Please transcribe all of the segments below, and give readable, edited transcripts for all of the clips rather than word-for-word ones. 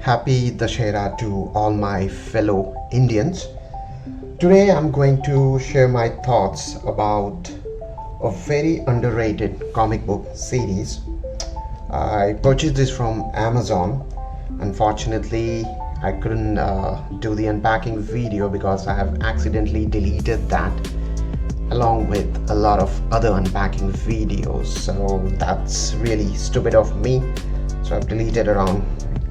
Happy Dashera to all my fellow Indians. Today I'm going to share my thoughts about a very underrated comic book series. I purchased this from Amazon. Unfortunately, I couldn't do the unpacking video because I have accidentally deleted that along with a lot of other unpacking videos. So that's really stupid of me. So I've deleted around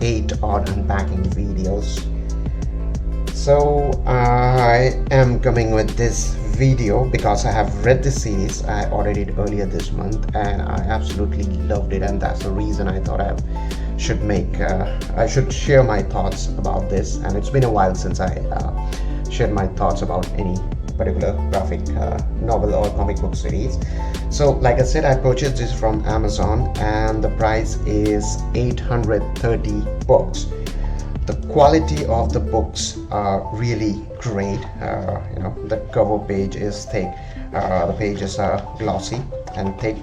8 odd unpacking videos. So I am coming with this video because I have read the series. I ordered it earlier this month and I absolutely loved it, and that's the reason I thought I should share my thoughts about this. And it's been a while since I shared my thoughts about any particular graphic novel or comic book series. So like I said, I purchased this from Amazon and the price is 830 bucks. The quality of the books are really great. The cover page is thick, the pages are glossy and thick.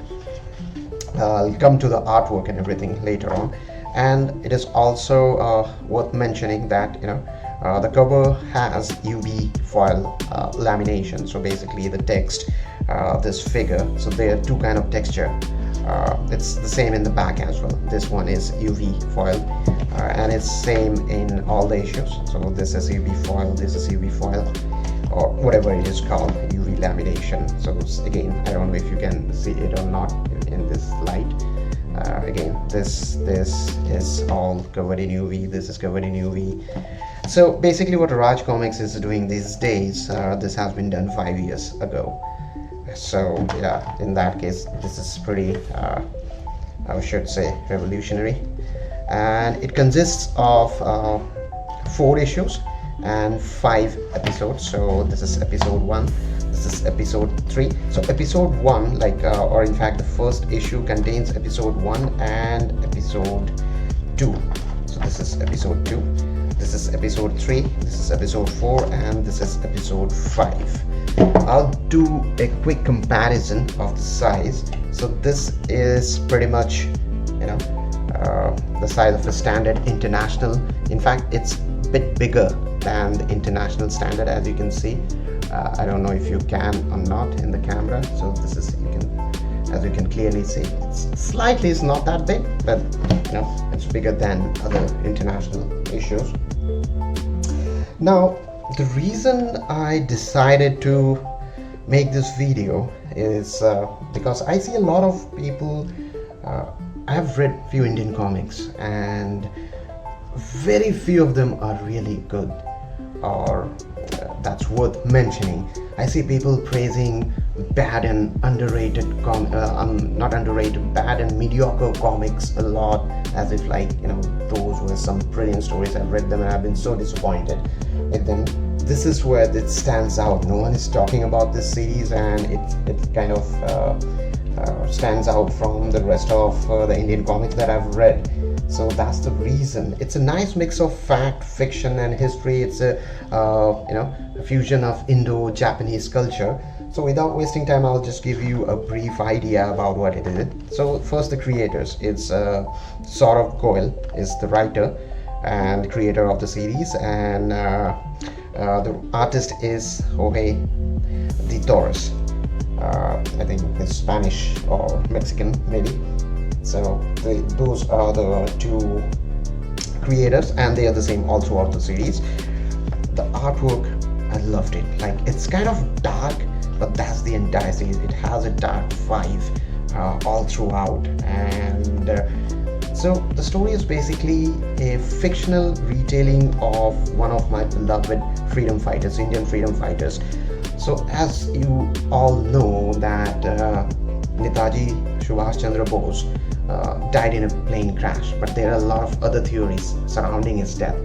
I'll come to the artwork and everything later on. And it is also worth mentioning that the cover has UV foil lamination. So basically the text, this figure, so there are two kind of texture. It's the same in the back as well. This one is UV foil and it's same in all the issues. So this is UV foil, this is UV foil, or whatever it is called, UV lamination. So again, I don't know if you can see it or not in this light. Again, this is all covered in UV, this is covered in UV. So basically what Raj Comics is doing these days, this has been done 5 years ago. So yeah, in that case, this is pretty, I should say, revolutionary. And it consists of 4 issues and 5 episodes. So this is episode 1, this is episode 3. So episode 1, or in fact the first issue contains episode 1 and episode 2. So this is episode 2, this is episode 3, this is episode 4, and this is episode 5. I'll do a quick comparison of the size. So this is pretty much the size of a standard international. In fact, it's a bit bigger than the international standard, as you can see. I don't know if you can or not in the camera. So this is, as you can clearly see, it's not that big, but it's bigger than other international issues. Now, the reason I decided to make this video is because I see a lot of people. I have read few Indian comics and very few of them are really good, or that's worth mentioning. I see people praising bad and underrated not underrated, bad and mediocre comics a lot, as if those were some brilliant stories. I've read them and I've been so disappointed with them. This is where it stands out. No one is talking about this series, and it kind of stands out from the rest of the Indian comics that I've read. So that's the reason. It's a nice mix of fact, fiction, and history. It's a fusion of Indo-Japanese culture. So without wasting time, I'll just give you a brief idea about what it is. So first, the creators. It's Saurav Goel is the writer and creator of the series, and the artist is Jorge de Torres. I think it's Spanish or Mexican maybe. So those are the 2 creators, and they are the same all throughout the series. The artwork, I loved it. It's kind of dark, but that's the entire series. It has a dark vibe all throughout, and so the story is basically a fictional retelling of one of my beloved freedom fighters, Indian freedom fighters. So as you all know that Netaji Subhash Chandra Bose died in a plane crash, but there are a lot of other theories surrounding his death.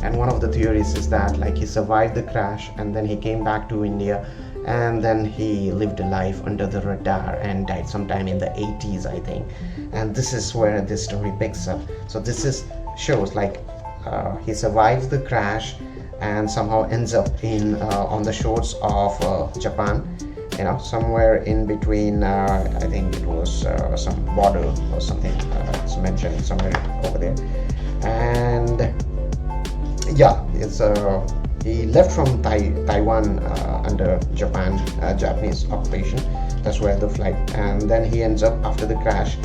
And one of the theories is that he survived the crash and then he came back to India, and then he lived a life under the radar and died sometime in the 80s, I think. And this is where this story picks up. So this shows he survives the crash and somehow ends up on the shores of Japan, somewhere in between. I think it was some border or something. It's mentioned somewhere over there. And Yeah, it's he left from Taiwan under Japanese occupation. That's where the flight, and then he ends up after the crash.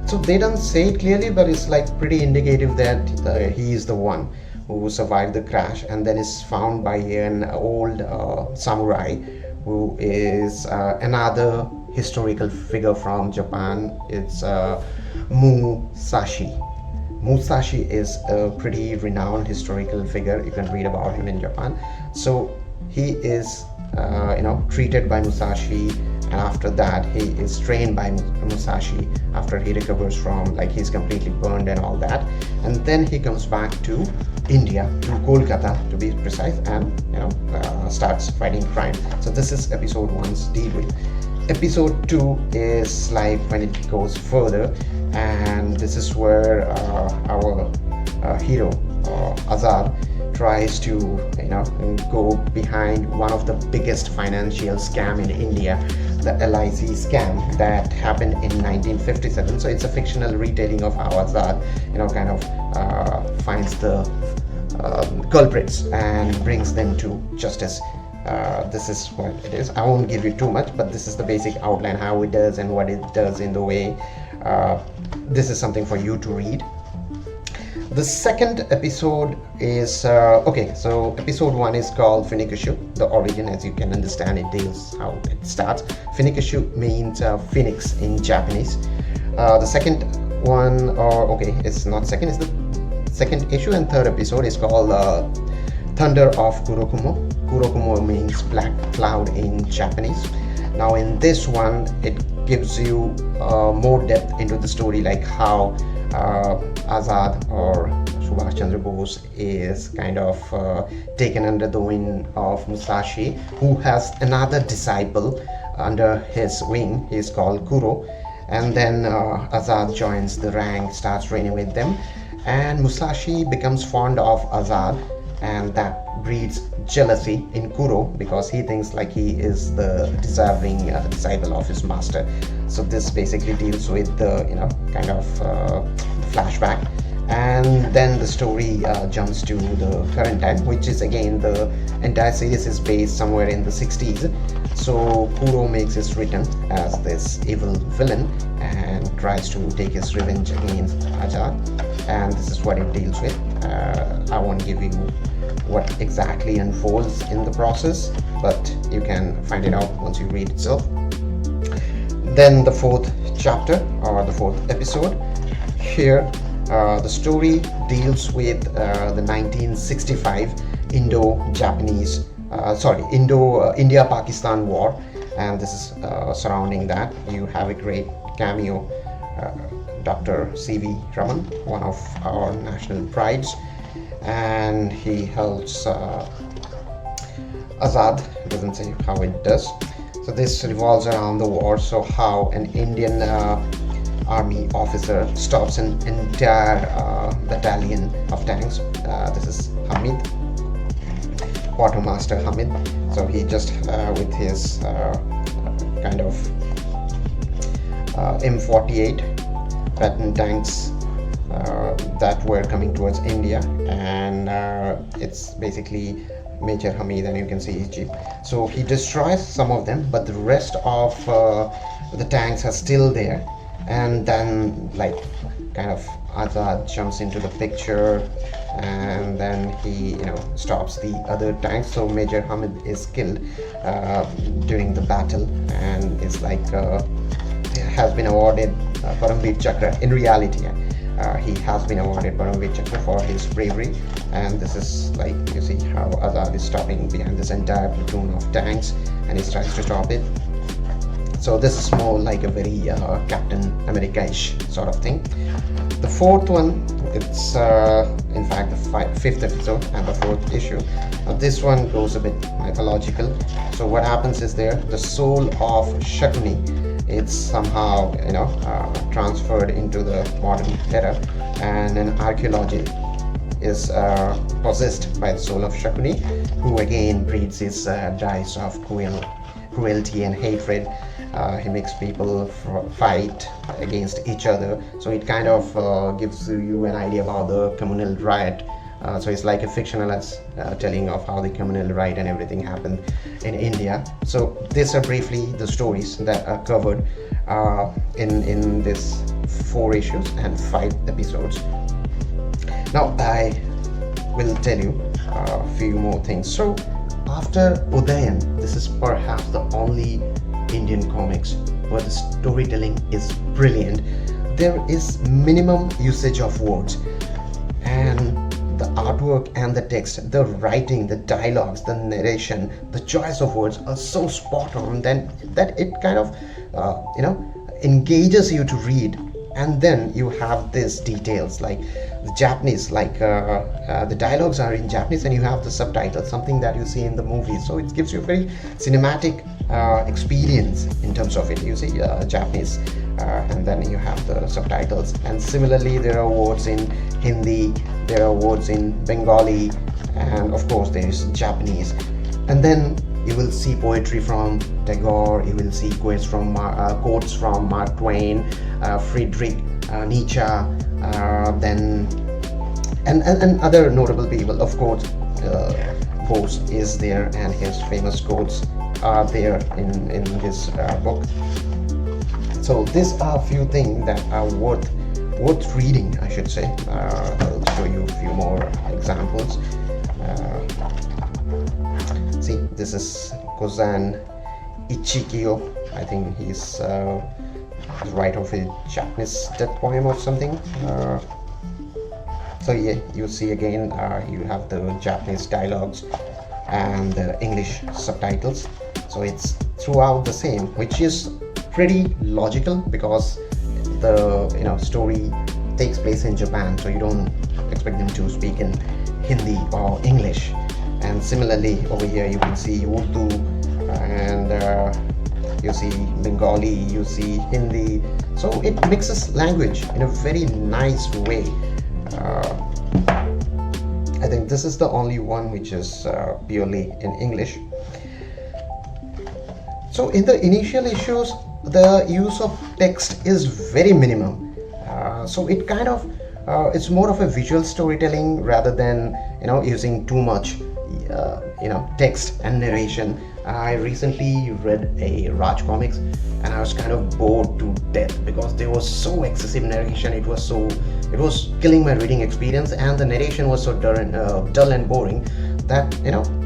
So they don't say it clearly, but it's like pretty indicative that he is the one who survived the crash, and then is found by an old samurai who is another historical figure from Japan. It's Musashi. Musashi is a pretty renowned historical figure. You can read about him in Japan. So he is, treated by Musashi, and after that he is trained by Musashi after he recovers from, like, he's completely burned and all that, and then he comes back to India, to Kolkata to be precise, and starts fighting crime. So this is episode 1's deal with. Episode 2 is like when it goes further, and this is where our hero Azad tries to go behind one of the biggest financial scam in India, the LIC scam that happened in 1957. So it's a fictional retelling of how Azad finds the culprits and brings them to justice. This is what it is. I won't give you too much, but this is the basic outline, how it does and what it does in the way. This is something for you to read. The second episode is so episode 1 is called Phoenikashu, the origin. As you can understand, it deals how it starts. Phoenikashu means phoenix in Japanese. The second one, it's not second, it's the second issue, and third episode is called Thunder of Kurokumo. Kurokumo means black cloud in Japanese. Now in this one, it gives you more depth into the story, like how Azad, or Subhash Chandra Bose, is kind of taken under the wing of Musashi, who has another disciple under his wing. He is called Kuro, and then Azad joins the rank, starts training with them, and Musashi becomes fond of Azad, and that breeds jealousy in Kuro because he thinks like he is the deserving disciple of his master. So this basically deals with the flashback, and then the story jumps to the current time, which is, again, the entire series is based somewhere in the 60s. So Kuro makes his return as this evil villain and tries to take his revenge against Azad, and this is what it deals with. I won't give you what exactly unfolds in the process, but you can find it out once you read itself. Then the fourth chapter, or the fourth episode, here the story deals with the 1965 India-Pakistan war, and this is surrounding that. You have a great cameo, Dr. C.V. Raman, one of our national prides, and he helps Azad. It doesn't say how it does. So this revolves around the war. So how an Indian army officer stops an entire battalion of tanks. This is Hamid, Quartermaster Hamid. So he just with his M48 Patton tanks that were coming towards India, and it's basically Major Hamid, and you can see his jeep. So he destroys some of them, but the rest of the tanks are still there, and then Azad jumps into the picture, and then he stops the other tanks. So Major Hamid is killed during the battle, and is has been awarded Paramveer Chakra. In reality, he has been awarded Paramveer Chakra for his bravery, and this is you see how Azad is stopping behind this entire platoon of tanks, and he tries to stop it. So this is more like a very Captain America-ish sort of thing. The fourth one, it's in fact the fifth episode and the fourth issue. This one goes a bit mythological. So what happens is the soul of Shakuni, it's somehow transferred into the modern era, and an archaeologist is possessed by the soul of Shakuni, who again breeds his dice of cruelty and hatred. He makes people fight against each other. So it kind of gives you an idea about the communal riot So it's like a fictionalized telling of how the communal right and everything happened in India. So these are briefly the stories that are covered in this 4 issues and 5 episodes. Now I will tell you a few more things. So after Udayan, this is perhaps the only Indian comics where the storytelling is brilliant. There is minimum usage of words, and the artwork and the text, the writing, the dialogues, the narration, the choice of words are so spot on then that it kind of engages you to read. And then you have these details like the Japanese, like the dialogues are in Japanese and you have the subtitles, something that you see in the movies. So it gives you a very cinematic experience in terms of it. You see Japanese and then you have the subtitles. And similarly, there are words in Hindi, there are words in Bengali, and of course there is Japanese. And then you will see poetry from Tagore, you will see quotes from Mark Twain, Friedrich Nietzsche, then and other notable people. Of course, Bose is there, and his famous quotes are there in this book. So these are a few things that are worth reading, I should say. I'll show you a few more examples. See, this is Kozan Ichikyo. I think he's the writer of a Japanese death poem or something. So yeah, you see again, you have the Japanese dialogues and the English subtitles. So it's throughout the same, which is pretty logical because the story takes place in Japan, so you don't expect them to speak in Hindi or English. And similarly over here you can see Urdu, and you see Bengali, you see Hindi. So it mixes language in a very nice way. I think this is the only one which is purely in English. So in the initial issues, the use of text is very minimum. So it kind of it's more of a visual storytelling rather than using too much text and narration. I recently read a Raj comics and I was kind of bored to death because there was so excessive narration. It was killing my reading experience, and the narration was so dull and boring that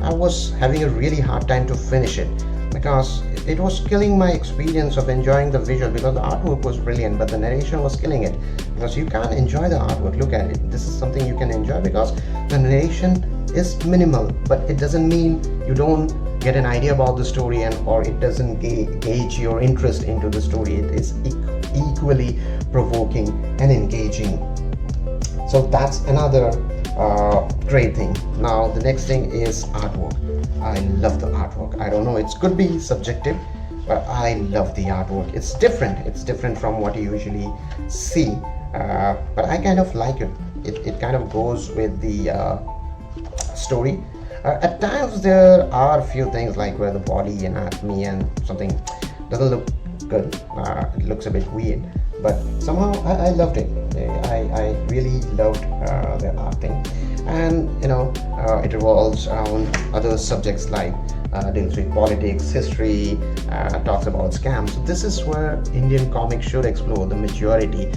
I was having a really hard time to finish it because it was killing my experience of enjoying the visual, because the artwork was brilliant but the narration was killing it, because you can't enjoy the artwork. Look at it, this is something you can enjoy because the narration is minimal, but it doesn't mean you don't get an idea about the story or it doesn't gauge your interest into the story. It is equally provoking and engaging. So that's another great thing. Now the next thing is artwork. I love the artwork. I don't know, it could be subjective, but I love the artwork. It's different from what you usually see, but I kind of like it. It kind of goes with the story. At times there are a few things like where the body anatomy and something doesn't look good. It looks a bit weird, but somehow I loved it. I really loved the art thing, and it revolves around other subjects like deals with politics, history, talks about scams. So this is where Indian comics should explore the majority.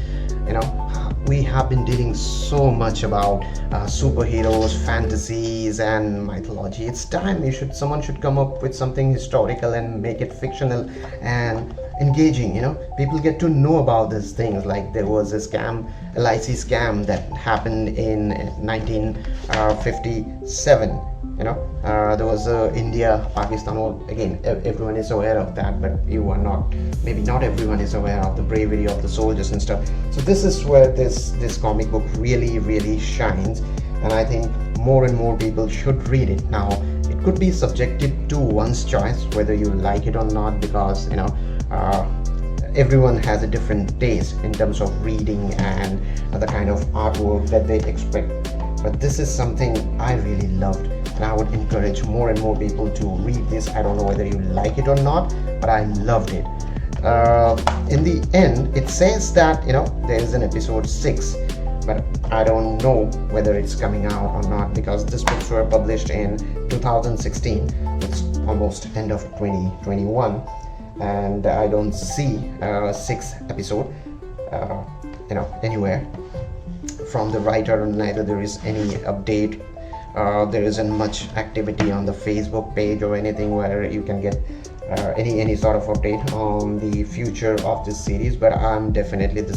We have been dealing so much about superheroes, fantasies, and mythology. It's time someone should come up with something historical and make it fictional and engaging. People get to know about these things. Like there was a scam, LIC scam that happened in 1957. There was India, Pakistan. Well, again, everyone is aware of that, but you are not. Maybe not everyone is aware of the bravery of the soldiers and stuff. So this is where this comic book really shines, and I think more and more people should read it. Now, it could be subjective to one's choice whether you like it or not, because everyone has a different taste in terms of reading and the kind of artwork that they expect. But this is something I really loved, and I would encourage more and more people to read this. I don't know whether you like it or not, but I loved it. In the end, it says that there is an episode 6 but I don't know whether it's coming out or not, because these books were published in 2016. It's almost end of 2021, and I don't see a sixth episode anywhere from the writer. Neither there is any update. There isn't much activity on the Facebook page or anything where you can get any sort of update on the future of this series. But this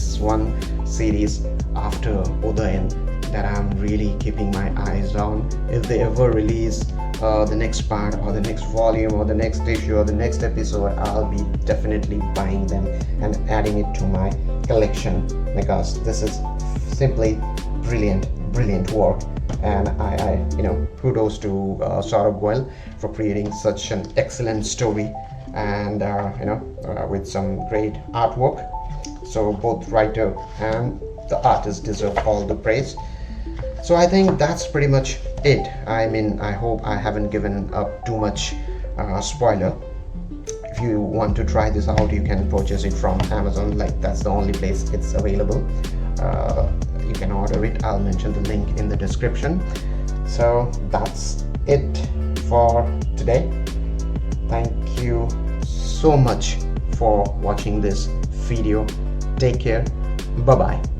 is one series after Udayan that I'm really keeping my eyes on. If they ever release the next part or the next volume or the next issue or the next episode, I'll be definitely buying them and adding it to my collection, because this is simply brilliant work. And I kudos to Saurabh Goel for creating such an excellent story, and with some great artwork. So both writer and the artist deserve all the praise. So I think that's pretty much it. I hope I haven't given up too much spoiler. If you want to try this out, you can purchase it from Amazon. That's the only place it's available. You can order it. I'll mention the link in the description. So that's it for today. Thank you so much for watching this video. Take care. Bye bye.